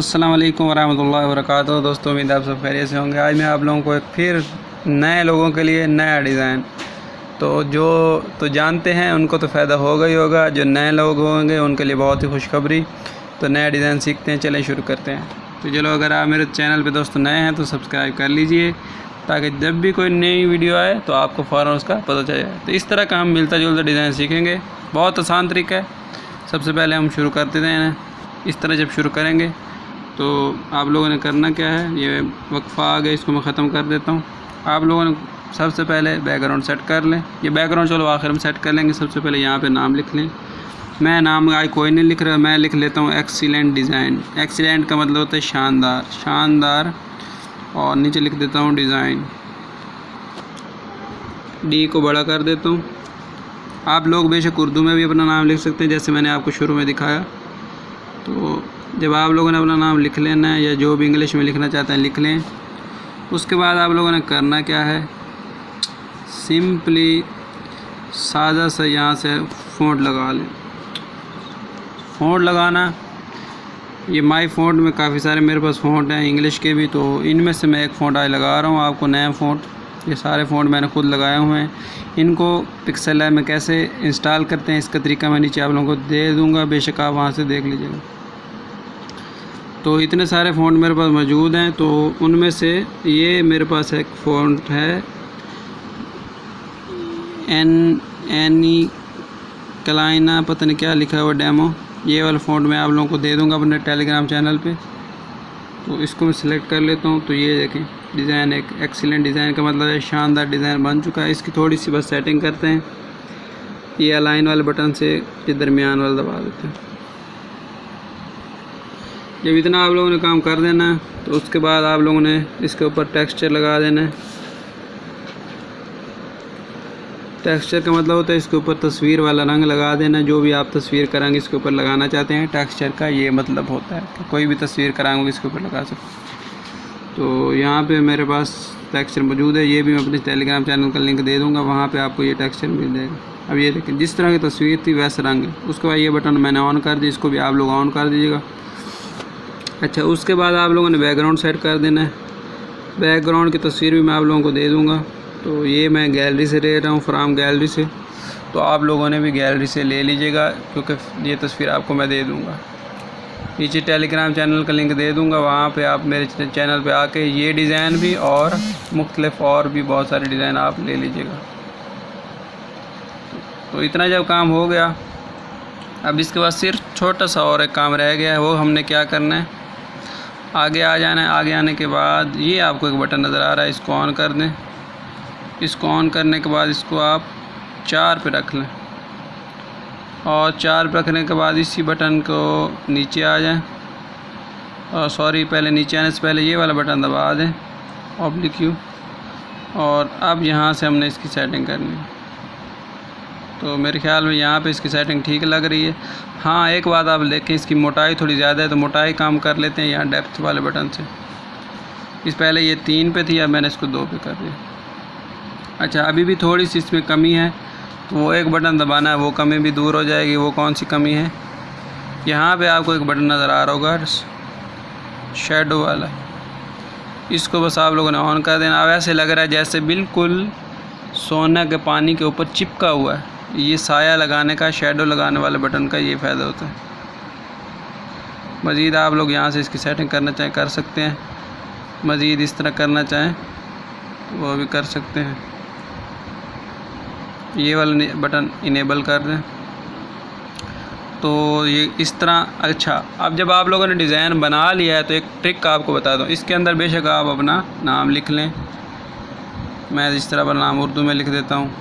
अस्सलाम वालेकुम वरहमतुल्लाहि वबरकातुहू। दोस्तों उम्मीद आप सब खैरियत से होंगे। आज मैं आप लोगों को एक फिर नए लोगों के लिए नया डिज़ाइन तो जानते हैं उनको तो फ़ायदा होगा ही होगा, जो नए लोग होंगे उनके लिए बहुत ही खुशखबरी। तो नया डिज़ाइन सीखते हैं, चलें शुरू करते हैं। तो चलो, अगर आप मेरे चैनल पे दोस्तों नए हैं तो सब्सक्राइब कर लीजिए ताकि जब भी कोई नई वीडियो आए तो आपको फ़ौरन उसका पता चल जाए। तो इस तरह का हम मिलता जुलता डिज़ाइन सीखेंगे, बहुत आसान तरीका है। सबसे पहले हम शुरू करते हैं। इस तरह जब शुरू करेंगे तो आप लोगों ने करना क्या है, ये वक्फ़ा आ गया, इसको मैं ख़त्म कर देता हूँ। आप लोगों ने सबसे पहले बैकग्राउंड सेट कर लें। ये बैकग्राउंड चलो आखिर में सेट कर लेंगे। सबसे पहले यहाँ पे नाम लिख लें। मैं नाम आज कोई नहीं लिख रहा, मैं लिख लेता हूँ एक्सीलेंट डिज़ाइन। एक्सीलेंट का मतलब होता है शानदार, शानदार। और नीचे लिख देता हूँ डिज़ाइन। डी को बड़ा कर देता हूँ। आप लोग बेशक उर्दू में भी अपना नाम लिख सकते हैं, जैसे मैंने आपको शुरू में दिखाया। तो जब आप लोगों ने अपना नाम लिख लेना है, या जो भी इंग्लिश में लिखना चाहते हैं लिख लें। उसके बाद आप लोगों ने करना क्या है, सिंपली सादा सा यहाँ से फ़ॉन्ट लगा लें। फ़ॉन्ट लगाना, ये माई फ़ॉन्ट में काफ़ी सारे मेरे पास फ़ॉन्ट हैं इंग्लिश के भी, तो इनमें से मैं एक फ़ॉन्ट आज लगा रहा हूँ आपको, नया फ़ॉन्ट। ये सारे फ़ॉन्ट मैंने खुद लगाए हुए हैं। इनको पिक्सेल लैब में कैसे इंस्टॉल करते हैं इसका तरीका मैं नीचे आप लोगों को दे दूँगा, बेशक आप वहाँ से देख लीजिएगा। तो इतने सारे फ़ॉन्ट मेरे पास मौजूद हैं, तो उनमें से ये मेरे पास एक फ़ॉन्ट है एनी क्लाइना, पता नहीं क्या लिखा है वो, डेमो। ये वाला फ़ॉन्ट मैं आप लोगों को दे दूंगा अपने टेलीग्राम चैनल पे। तो इसको मैं सिलेक्ट कर लेता हूँ। तो ये देखें डिज़ाइन, एक एक्सीलेंट डिज़ाइन का मतलब है शानदार डिज़ाइन बन चुका है। इसकी थोड़ी सी बस सेटिंग करते हैं। ये अलाइन वाले बटन से ये दरमियान वाला दबा देते हैं। जब इतना आप लोगों ने काम कर देना है तो उसके बाद आप लोगों ने इसके ऊपर टेक्सचर लगा देना है। टेक्सचर का मतलब होता है इसके ऊपर तस्वीर वाला रंग लगा देना। जो भी आप तस्वीर का रंग इसके ऊपर लगाना चाहते हैं, टेक्सचर का ये मतलब होता है कि कोई भी तस्वीर का रंग इसके ऊपर लगा सकते हैं। तो यहाँ पे मेरे पास टेक्सचर मौजूद है। ये भी मैं अपने टेलीग्राम चैनल का लिंक दे दूँगा, वहाँ पर आपको ये टेक्सचर मिल जाएगा। अब ये देखें जिस तरह की तस्वीर थी वैसा रंग है। उसके बाद ये बटन मैंने ऑन कर दिया, इसको भी आप लोग ऑन कर दीजिएगा। अच्छा, उसके बाद आप लोगों ने बैकग्राउंड सेट कर देना है। बैकग्राउंड की तस्वीर भी मैं आप लोगों को दे दूंगा। तो ये मैं गैलरी से ले रहा हूँ, फ्राम गैलरी से। तो आप लोगों ने भी गैलरी से ले लीजिएगा, क्योंकि ये तस्वीर आपको मैं दे दूंगा। नीचे टेलीग्राम चैनल का लिंक दे दूंगा, वहाँ पे आप मेरे चैनल पे आके ये डिज़ाइन भी और मुख्तलिफ और भी बहुत सारे डिज़ाइन आप ले लीजिएगा। तो इतना जब काम हो गया, अब इसके बाद सिर्फ छोटा सा और एक काम रह गया है। वो हमने क्या करना है, आगे आ जाना है। आगे आने के बाद ये आपको एक बटन नज़र आ रहा है, इसको ऑन कर दें। इसको ऑन करने के बाद इसको आप 4 पे रख लें, और 4 पे रखने के बाद इसी बटन को नीचे आ जाएं। और सॉरी, पहले नीचे आने से पहले ये वाला बटन दबा दें, ऑब्लिक यू। और अब यहाँ से हमने इसकी सेटिंग करनी है। तो मेरे ख्याल में यहाँ पे इसकी सेटिंग ठीक लग रही है। हाँ, एक बात आप देखें, इसकी मोटाई थोड़ी ज़्यादा है, तो मोटाई काम कर लेते हैं यहाँ डेप्थ वाले बटन से। इस पहले ये 3 पे थी, अब मैंने इसको 2 पे कर दिया। अच्छा, अभी भी थोड़ी सी इसमें कमी है, तो वो एक बटन दबाना है, वो कमी भी दूर हो जाएगी। वो कौन सी कमी है, यहाँ पर आपको एक बटन नज़र आ रहा होगा शेडो वाला, इसको बस आप लोगों ने ऑन कर देना। अब ऐसे लग रहा है जैसे बिल्कुल सोना के पानी के ऊपर चिपका हुआ है। ये साया लगाने का, शेडो लगाने वाले बटन का ये फ़ायदा होता है। मज़ीद आप लोग यहाँ से इसकी सेटिंग करना चाहें कर सकते हैं। मज़ीद इस तरह करना चाहें तो वो भी कर सकते हैं। ये वाला बटन इनेबल कर दें, तो ये इस तरह। अच्छा, अब जब आप लोगों ने डिज़ाइन बना लिया है तो एक ट्रिक आपको बता दूँ। इसके अंदर बेशक आप अपना नाम लिख लें। मैं इस तरह पर नाम उर्दू में लिख देता हूँ।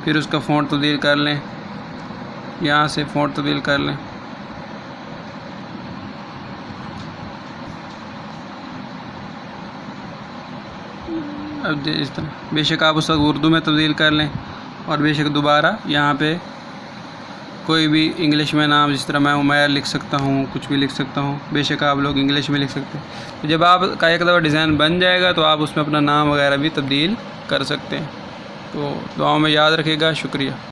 फिर उसका फ़ॉन्ट तब्दील कर लें, यहाँ से फ़ॉन्ट तब्दील कर लें। अब इस तरह बेशक आप उस उर्दू में तब्दील कर लें, और बेशक दोबारा यहाँ पे कोई भी इंग्लिश में नाम, जिस तरह मैं उमैर लिख सकता हूँ, कुछ भी लिख सकता हूँ। बेशक आप लोग इंग्लिश में लिख सकते हैं। तो जब आपका एक दफ़ा डिज़ाइन बन जाएगा तो आप उसमें अपना नाम वगैरह भी तब्दील कर सकते हैं। तो दुआओं में याद रखिएगा। शुक्रिया।